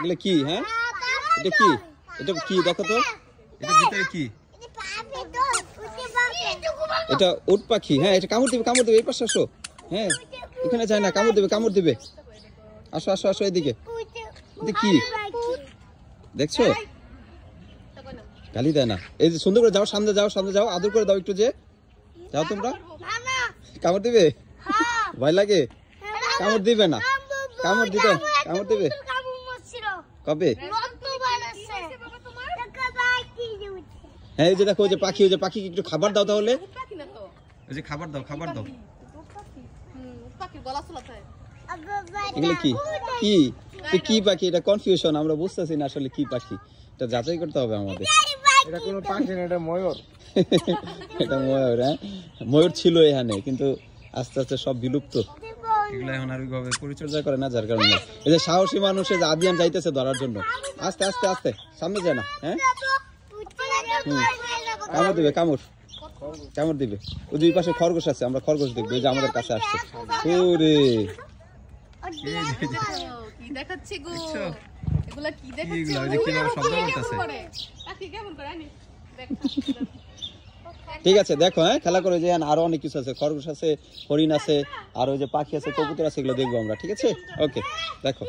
এগুলো কি? হ্যাঁ, এটা কি? এটা কি দেখো তো, এটা ভিতরে কি? এটা উট পাখি। হ্যাঁ, এটা কামড় দিবে, কামড় দিবে। এই পাশে আসো। হ্যাঁ, এখানে যায় না, কামড় দিবে, কামড় দিবে। আসো আসো আসো এদিকে। এটা কি দেখছো? গালি দেয় না। এই যে সুন্দর করে যাও, সামনে যাও, সামনে যাও, আদর করে দাও একটু। যে যাও তোমরা। কামড় দিবে? ভয় লাগে? কামড় দিবে না, কামড় দিবে, কামড় দিবে। কবে? হ্যাঁ, এই যে দেখো, ওই যে পাখি, ওই যে পাখিকে একটু খাবার দাও তাহলে। ওই যে খাবার দাও, খাবার দাও। এগুলো কি? কি কি পাখি? এটা কনফিউশন, আমরা বুঝতেছি না আসলে কি পাখি। এটা যাচাই করতে হবে আমাদের। এটা কোনো পাখি না, এটা ময়ূর। এটা ময়ূর। হ্যাঁ, ময়ূর ছিল এখানে, কিন্তু আস্তে আস্তে সব বিলুপ্ত। এগুলো এখন আর ওইভাবে পরিচর্যা করে না, যার কারণে এই যে সাহসী মানুষে যে আদিয়ান যাইতেছে ধরার জন্য। আস্তে আস্তে আস্তে সামনে যায় না। হ্যাঁ, কামড় দিবে, কামড় কামড় দিবে। ওই দুই পাশে খরগোশ আছে, আমরা খরগোশ দেখবো। এই যে আমাদের কাছে আসছে। ওরে কি দেখাচ্ছে গো? এগুলা কি এগুলো দেখাচ্ছে? ওই যে কিভাবে শব্দ করতেছে। পাখি কেমন করে আনি? দেখ। ঠিক আছে, দেখো। হ্যাঁ, খেলা করে যে আরো অনেক কিছু আছে, খরগোশ আছে, হরিণ আছে, আর ওই যে পাখি আছে, কবুতর আছে, এগুলো দেখবো আমরা। ঠিক আছে, ওকে, দেখো।